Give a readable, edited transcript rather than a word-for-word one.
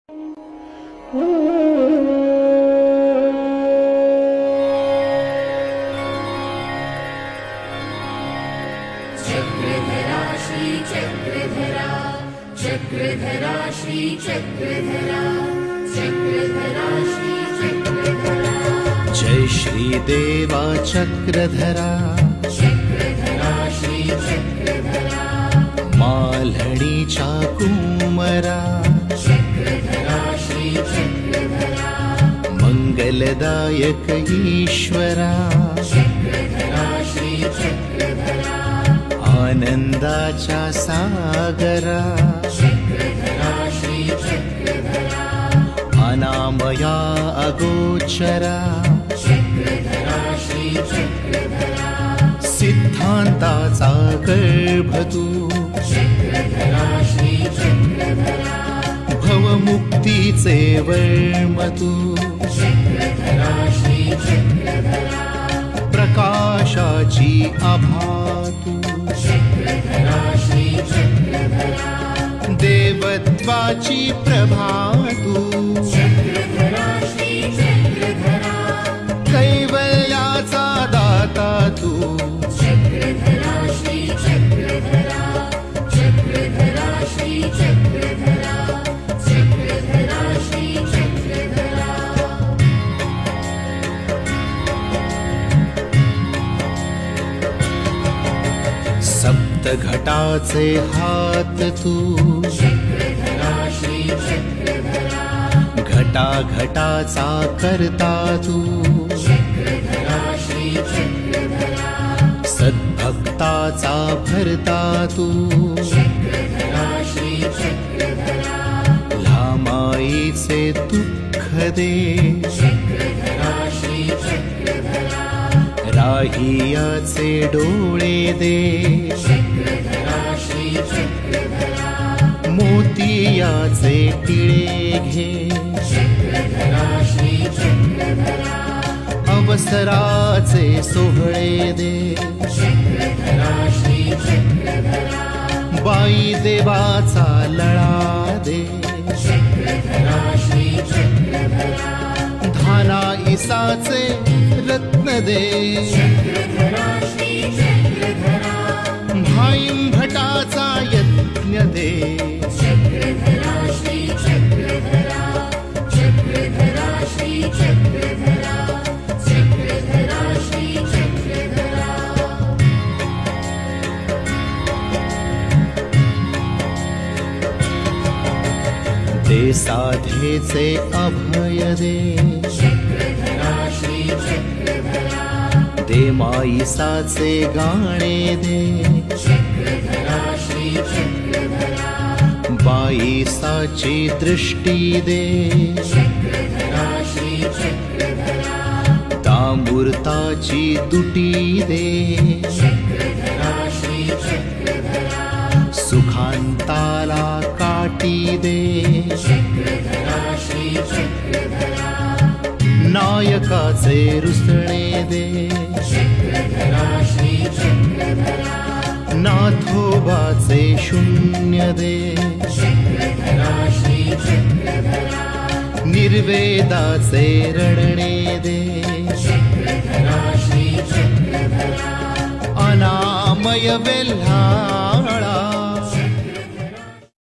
चक्रधरा श्री चक्रधरा, चक्रधरा श्री चक्रधरा, चक्रधरा श्री चक्रधरा। जय श्री देवा चक्रधरा, चक्रधरा श्री चक्रधरा। माल्हणीच्या कुमरा, चक्रधरा श्री चक्रधरा। मंगलदायक ईश्वरा, चक्रधरा श्री चक्रधरा। आनंदाच्या सागरा, चक्रधरा श्री चक्रधरा। अनामया अगोचरा, चक्रधरा श्री चक्रधरा। सिद्धांताचा गर्भ तू, चक्रधरा श्री चक्रधरा। भवमुक्तीचे वर्म तू, चक्रधरा श्री चक्रधरा। प्रकाशाची आभा तू, चक्रधरा श्री चक्रधरा। देवत्वाची प्रभा तू, चक्रधरा श्री चक्रधरा। कैवल्याचा दाता तू, चक्रधरा श्री चक्रधरा। चक्रधरा श्री चक्रधरा। चक्रधरा श्री चक्रधरा। सप्तघटाचे हात तू, चक्रधरा श्री चक्रधरा। घटाघटाचा करता तू, चक्रधरा श्री चक्रधरा। सद्भक्ताचा भरता तू, चक्रधरा श्री चक्रधरा। लामाईचे दुःख दे, चक्रधरा श्री चक्रधरा। राहियाचे डोळे दे, चक्रधरा श्री चक्रधरा। मोतियाचे टिळे घे, चक्रधरा श्री चक्रधरा। अवसराचे सोहळे दे, चक्रधरा श्री चक्रधरा। बाई देवाचा लळा दे, चक्रधरा श्री चक्रधरा। धाना ईसाचे रत्न दे, चक्रधरा श्री चक्रधरा। भाईं भटाचा यज्ञ दे, चक्रधरा श्री चक्रधरा। चक्रधरा श्री चक्रधरा। चक्रधरा श्री चक्रधरा। दे साधेचे अभय दे, चक्रधरा श्री चक्रधरा। दे माईसाचे गाणे दे, चक्रधरा श्री चक्रधरा। बाईसाची दृष्टी दे, चक्रधरा श्री चक्रधरा। तांबूर्ताची दुटी दे, चक्रधरा श्री चक्रधरा। सुखांताला काटी दे, चक्रधरा श्री चक्रधरा। नायकाचे रुसणे दे, चक्रधरा श्री चक्रधरा। नाथोबाचे शून्य दे, चक्रधरा श्री चक्रधरा। निर्वेदाचे रडणे दे, चक्रधरा श्री चक्रधरा। अनामय वेल्हा